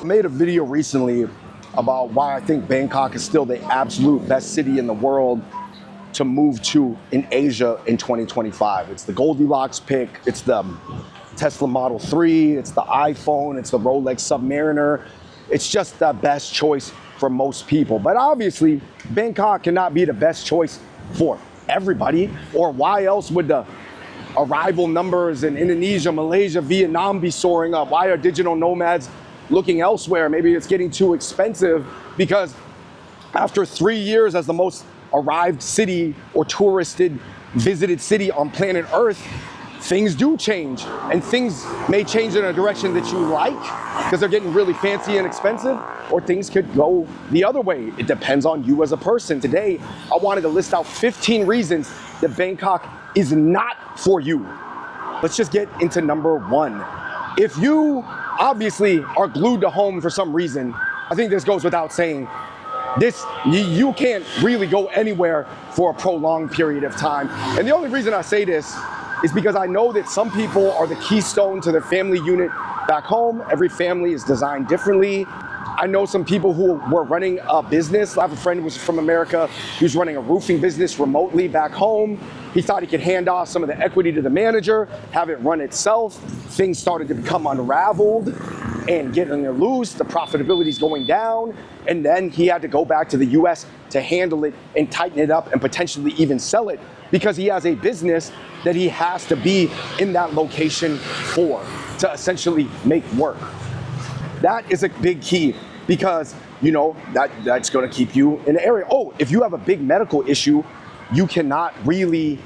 I made a video recently about why I think Bangkok is still the absolute best city in the world to move to in Asia in 2025. It's the Goldilocks pick, it's the Tesla Model 3, it's the iPhone, it's the Rolex Submariner. It's just the best choice for most people. But obviously, Bangkok cannot be the best choice for everybody, or why else would the arrival numbers in Indonesia, Malaysia, Vietnam be soaring up? Why are digital nomads looking elsewhere? Maybe it's getting too expensive because after 3 years as the most arrived city or touristed, visited city on planet Earth, things do change, and things may change in a direction that you like because they're getting really fancy and expensive, or things could go the other way. It depends on you as a person. Today, I wanted to list out 15 reasons that Bangkok is not for you. Let's just get into number one. If you obviously are glued to home for some reason, I think this goes without saying, you can't really go anywhere for a prolonged period of time. And the only reason I say this is because I know that some people are the keystone to their family unit back home. Every family is designed differently. I know some people who were running a business. I have a friend who was from America who's running a roofing business remotely back home. He thought he could hand off some of the equity to the manager, have it run itself. Things started to become unraveled and getting loose. The profitability is going down. And then he had to go back to the US to handle it and tighten it up and potentially even sell it because he has a business that he has to be in that location for to essentially make work. That is a big key because, you know, that's going to keep you in the area. Oh, if you have a big medical issue, you cannot really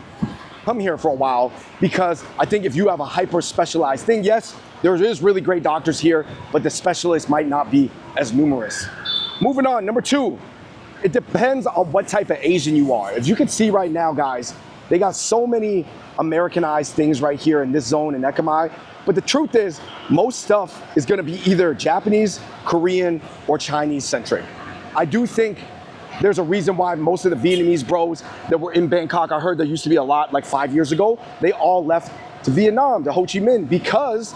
come here for a while because I think if you have a hyper specialized thing, yes, there is really great doctors here, but the specialists might not be as numerous. Moving on, number two, it depends on what type of Asian you are. If you can see right now, guys, they got so many Americanized things right here in this zone in Ekamai. But the truth is, most stuff is gonna be either Japanese, Korean, or Chinese centric. I do think there's a reason why most of the Vietnamese bros that were in Bangkok, I heard there used to be a lot like 5 years ago, they all left to Vietnam, to Ho Chi Minh, because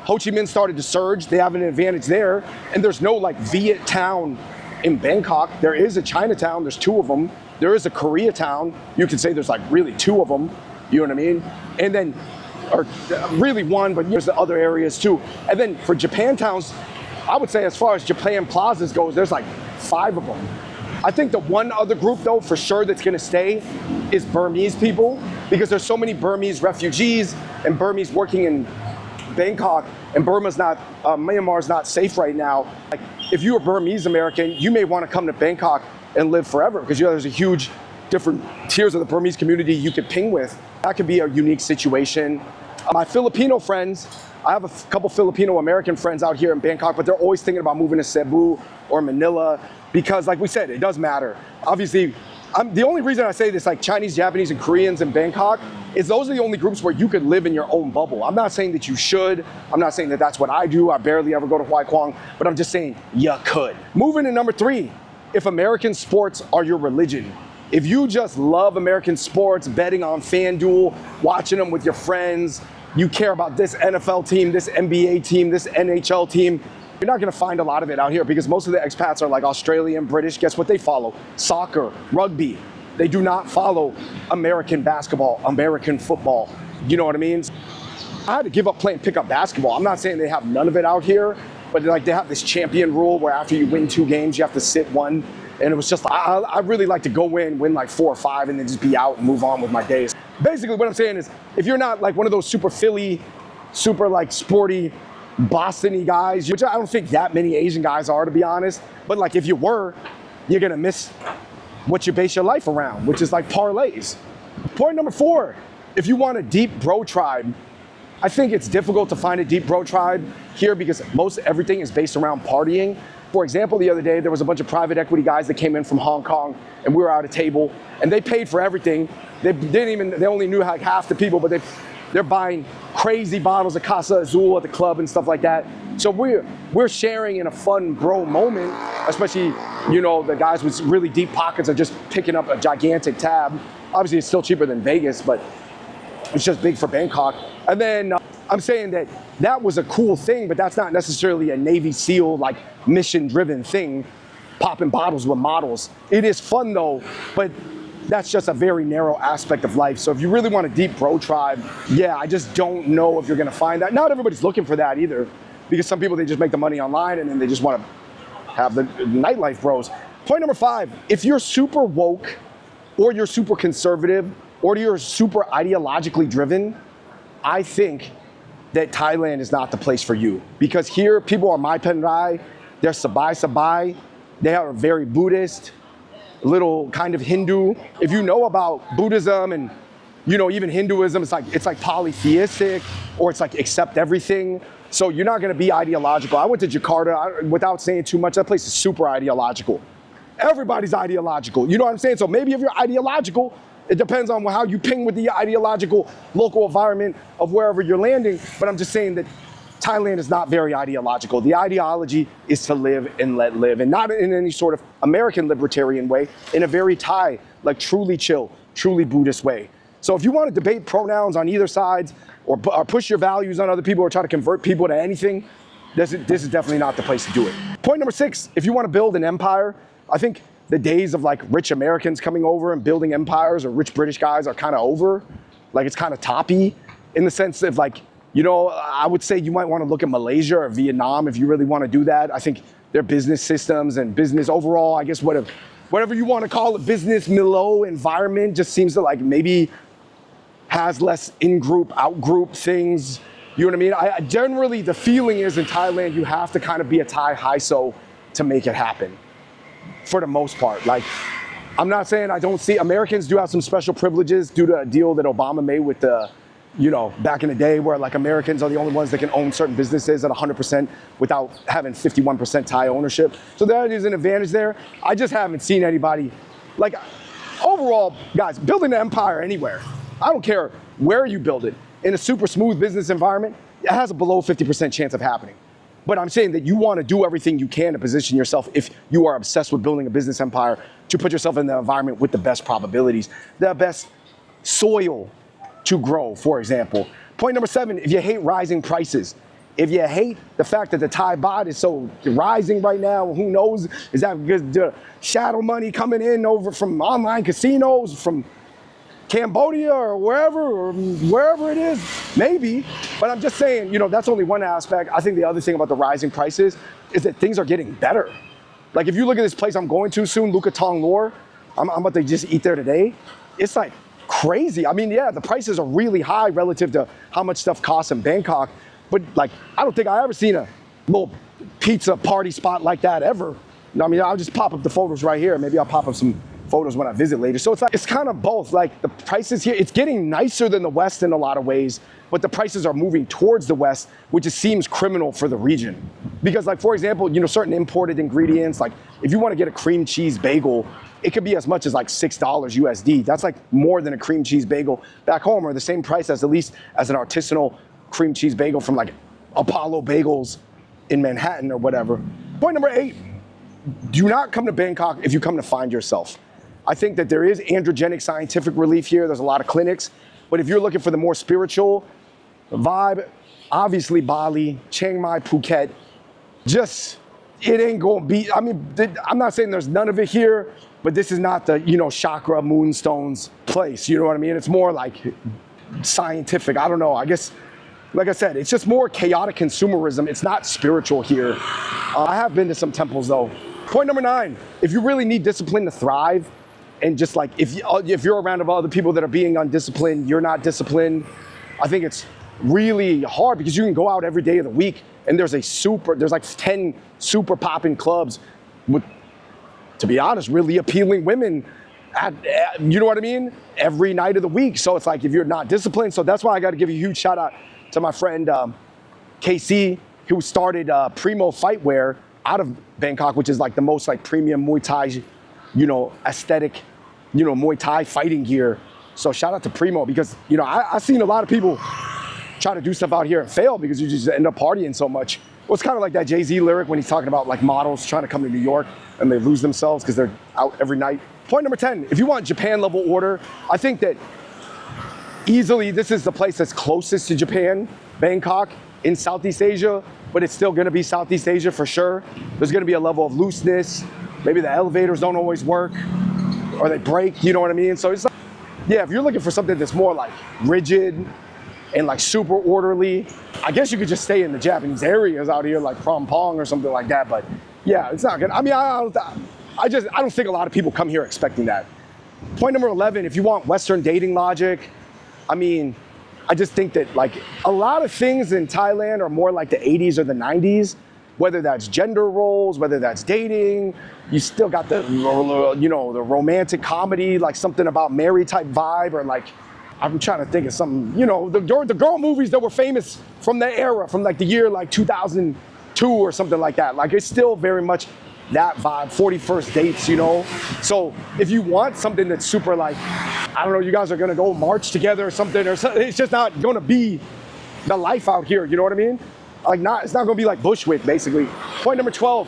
Ho Chi Minh started to surge. They have an advantage there. And there's no like Viet town in Bangkok. There is a Chinatown, there's two of them. There is a Koreatown. You could say there's like really two of them, you know what I mean? And then, or really one, but there's the other areas too. And then for Japantowns, I would say as far as Japan plazas goes, there's like 5 of them. I think the one other group though, for sure that's gonna stay is Burmese people, because there's so many Burmese refugees and Burmese working in Bangkok, and Myanmar's not safe right now. Like if you're a Burmese American, you may wanna come to Bangkok and live forever because there's a huge different tiers of the Burmese community you could ping with. That could be a unique situation. My Filipino friends, I have a couple Filipino American friends out here in Bangkok, but they're always thinking about moving to Cebu or Manila because like we said, it does matter. Obviously, the only reason I say this, like Chinese, Japanese, and Koreans in Bangkok, is those are the only groups where you could live in your own bubble. I'm not saying that you should. I'm not saying that that's what I do. I barely ever go to Hua Kwong, but I'm just saying you could. Moving to number 3, if American sports are your religion, if you just love American sports, betting on FanDuel, watching them with your friends, you care about this NFL team, this NBA team, this NHL team, you're not gonna find a lot of it out here because most of the expats are like Australian, British. Guess what they follow? Soccer, rugby. They do not follow American basketball, American football. You know what I mean? I had to give up playing pickup basketball. I'm not saying they have none of it out here, but like they have this champion rule where after you win 2 games, you have to sit one. And it was just, I really like to go in, win like 4 or 5, and then just be out and move on with my days. Basically what I'm saying is, if you're not like one of those super Philly, super like sporty, Boston-y guys, which I don't think that many Asian guys are, to be honest, but like if you were, you're gonna miss what you base your life around, which is like parlays. Point number 4, if you want a deep bro tribe, I think it's difficult to find a deep bro tribe here because most everything is based around partying. For example, the other day, there was a bunch of private equity guys that came in from Hong Kong and we were at a table and they paid for everything. They only knew like half the people, but they're buying crazy bottles of Casa Azul at the club and stuff like that. So we're sharing in a fun bro moment, especially, you know, the guys with really deep pockets are just picking up a gigantic tab. Obviously it's still cheaper than Vegas, but it's just big for Bangkok. And then I'm saying that that was a cool thing, but that's not necessarily a Navy SEAL, like, mission-driven thing, popping bottles with models. It is fun, though, but that's just a very narrow aspect of life. So if you really want a deep bro tribe, yeah, I just don't know if you're gonna find that. Not everybody's looking for that either, because some people, they just make the money online and then they just wanna have the nightlife bros. Point number 5, if you're super woke, or you're super conservative, or you're super ideologically driven, I think that Thailand is not the place for you. Because here, people are Mai Pen Rai, they're Sabai Sabai, they are very Buddhist, little kind of Hindu. If you know about Buddhism and, you know, even Hinduism, it's like polytheistic, or it's like accept everything. So you're not gonna be ideological. I went to Jakarta, without saying too much, that place is super ideological. Everybody's ideological, you know what I'm saying? So maybe if you're ideological, it depends on how you ping with the ideological local environment of wherever you're landing. But I'm just saying that Thailand is not very ideological. The ideology is to live and let live, and not in any sort of American libertarian way, in a very Thai, like truly chill, truly Buddhist way. So if you want to debate pronouns on either sides, or push your values on other people, or try to convert people to anything, this is definitely not the place to do it. Point number 6, if you want to build an empire, I think the days of like rich Americans coming over and building empires, or rich British guys, are kind of over. Like, it's kind of toppy, in the sense of, like, you know, I would say you might want to look at Malaysia or Vietnam if you really want to do that. I think their business systems and business overall, I guess whatever you want to call it, business Milo environment, just seems to like maybe has less in-group, out-group things. You know what I mean? I generally, the feeling is in Thailand, you have to kind of be a Thai high-so to make it happen, for the most part. Like, I'm not saying I don't see, Americans do have some special privileges due to a deal that Obama made with the, you know, back in the day, where like Americans are the only ones that can own certain businesses at 100% without having 51% Thai ownership. So that is an advantage there. I just haven't seen anybody, like, overall, guys, building an empire anywhere, I don't care where you build it, in a super smooth business environment, it has a below 50% chance of happening. But I'm saying that you want to do everything you can to position yourself, if you are obsessed with building a business empire, to put yourself in the environment with the best probabilities, the best soil to grow, for example. Point number 7, if you hate rising prices, if you hate the fact that the Thai baht is so rising right now, who knows, is that because the shadow money coming in over from online casinos, from Cambodia or wherever it is, maybe. But I'm just saying, you know, that's only one aspect. I think the other thing about the rising prices is that things are getting better. Like, if you look at this place I'm going to soon, Luca Tong Nor, I'm about to just eat there today. It's like crazy. I mean, yeah, the prices are really high relative to how much stuff costs in Bangkok. But like, I don't think I ever seen a little pizza party spot like that ever. I mean, I'll just pop up the photos right here. Maybe I'll pop up some photos when I visit later. So it's like, it's kind of both. Like, the prices here, it's getting nicer than the West in a lot of ways, but the prices are moving towards the West, which just seems criminal for the region. Because, like, for example, you know, certain imported ingredients, like if you want to get a cream cheese bagel, it could be as much as like $6 USD. That's like more than a cream cheese bagel back home, or the same price as, at least as an artisanal cream cheese bagel from like Apollo Bagels in Manhattan or whatever. Point number 8, do not come to Bangkok if you come to find yourself. I think that there is androgenic scientific relief here. There's a lot of clinics. But if you're looking for the more spiritual vibe, obviously Bali, Chiang Mai, Phuket, just, it ain't gonna be, I mean, I'm not saying there's none of it here, but this is not the, you know, chakra, moonstones place, you know what I mean? It's more like scientific, I don't know, I guess, like I said, it's just more chaotic consumerism. It's not spiritual here. I have been to some temples though. Point number 9, if you really need discipline to thrive, and just like, if you're around other people that are being undisciplined, you're not disciplined, I think it's really hard, because you can go out every day of the week and there's like 10 super popping clubs with, to be honest, really appealing women at, you know what I mean? Every night of the week. So it's like, if you're not disciplined, so that's why I got to give a huge shout out to my friend KC, who started Primo Fightwear out of Bangkok, which is like the most like premium Muay Thai, you know, aesthetic, you know, Muay Thai fighting gear. So shout out to Primo, because, you know, I've seen a lot of people try to do stuff out here and fail because you just end up partying so much. Well, it's kind of like that Jay-Z lyric when he's talking about like models trying to come to New York and they lose themselves because they're out every night. Point number 10, if you want Japan level order, I think that easily this is the place that's closest to Japan. Bangkok in Southeast Asia, but it's still gonna be Southeast Asia for sure. There's gonna be a level of looseness. Maybe the elevators don't always work or they break, you know what I mean? So it's like, yeah, if you're looking for something that's more like rigid and like super orderly, I guess you could just stay in the Japanese areas out here, like Phnom Penh or something like that. But yeah, it's not good. I mean, I don't think a lot of people come here expecting that. Point number 11, if you want Western dating logic, I mean, I just think that like a lot of things in Thailand are more like the 80s or the 90s, whether that's gender roles, whether that's dating. You still got the, you know, the romantic comedy, like something about Mary type vibe, or like, I'm trying to think of something, you know, the girl movies that were famous from that era, from like the year like 2002 or something like that. Like it's still very much that vibe, 41st dates, you know? So if you want something that's super like, I don't know, you guys are gonna go march together or something, it's just not gonna be the life out here, you know what I mean? Like it's not gonna be like Bushwick, basically. Point number 12,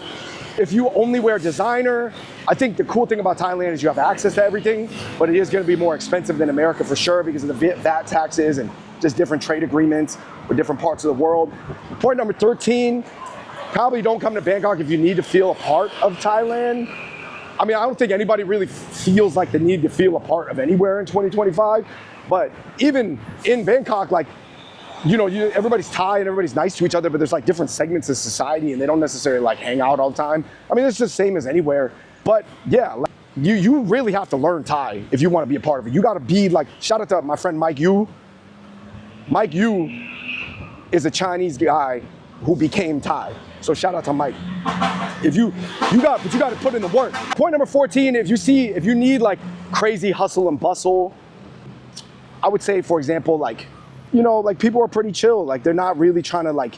if you only wear designer, I think the cool thing about Thailand is you have access to everything, but it is gonna be more expensive than America for sure because of the VAT taxes and just different trade agreements with different parts of the world. Point number 13, probably don't come to Bangkok if you need to feel a part of Thailand. I mean, I don't think anybody really feels like the need to feel a part of anywhere in 2025, but even in Bangkok, like, you know, everybody's Thai and everybody's nice to each other, but there's like different segments of society and they don't necessarily like hang out all the time. I mean, it's the same as anywhere, but yeah, like, you really have to learn Thai if you want to be a part of it. You got to be like, shout out to my friend Mike Yu. Mike Yu is a Chinese guy who became Thai. So shout out to Mike. But you got to put in the work. Point number 14, if you need like crazy hustle and bustle, I would say, for example, like, you know, like people are pretty chill. Like they're not really trying to like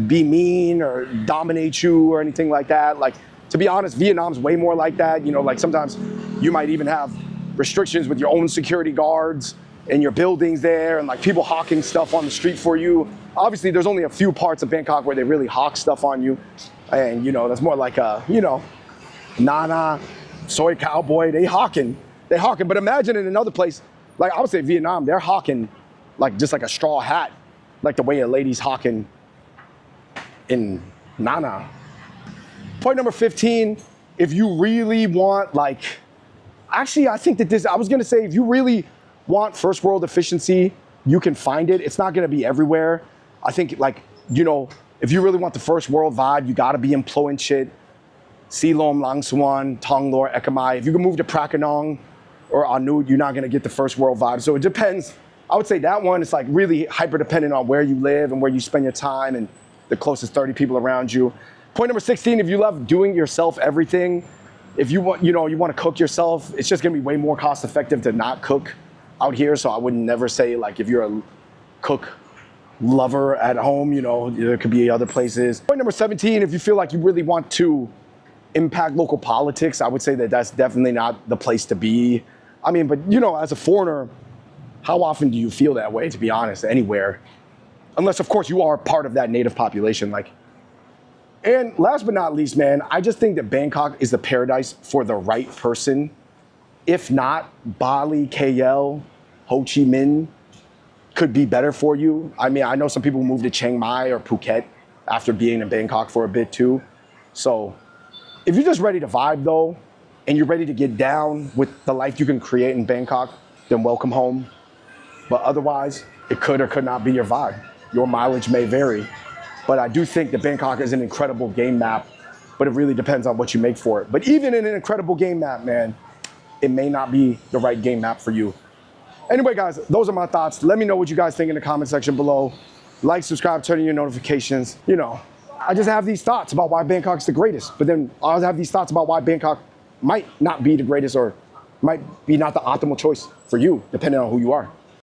be mean or dominate you or anything like that. Like, to be honest, Vietnam's way more like that. You know, like sometimes you might even have restrictions with your own security guards in your buildings there, and like people hawking stuff on the street for you. Obviously, there's only a few parts of Bangkok where they really hawk stuff on you. And, you know, that's more like a, you know, Nana, soy cowboy, they hawking. But imagine in another place, like I would say Vietnam, they're hawking like just like a straw hat, like the way a lady's hawking in Nana. Point number 15, if you really want like, actually I think that I was gonna say, if you really want first world efficiency, you can find it. It's not gonna be everywhere. I think like, you know, if you really want the first world vibe, you gotta be in Ploen Chit, Silom, Lang Suan, Tong Lor, Ekamai. If you can move to Prakanong or Anud, you're not gonna get the first world vibe. So it depends. I would say that one is like really hyper dependent on where you live and where you spend your time and the closest 30 people around you. Point number 16, if you love doing yourself everything, if you want, you know, you want to cook yourself, it's just gonna be way more cost effective to not cook out here. So I would never say like if you're a cook lover at home, you know, there could be other places. Point number 17, if you feel like you really want to impact local politics, I would say that that's definitely not the place to be. I mean, but you know, as a foreigner, how often do you feel that way, to be honest, anywhere? Unless, of course, you are part of that native population. Like, and last but not least, man, I just think that Bangkok is the paradise for the right person. If not, Bali, KL, Ho Chi Minh could be better for you. I mean, I know some people move to Chiang Mai or Phuket after being in Bangkok for a bit too. So if you're just ready to vibe though, and you're ready to get down with the life you can create in Bangkok, then welcome home. But otherwise, it could or could not be your vibe. Your mileage may vary. But I do think that Bangkok is an incredible game map, but it really depends on what you make for it. But even in an incredible game map, man, it may not be the right game map for you. Anyway, guys, those are my thoughts. Let me know what you guys think in the comment section below. Like, subscribe, turn on your notifications. You know, I just have these thoughts about why Bangkok's the greatest, but then I also have these thoughts about why Bangkok might not be the greatest or might be not the optimal choice for you, depending on who you are.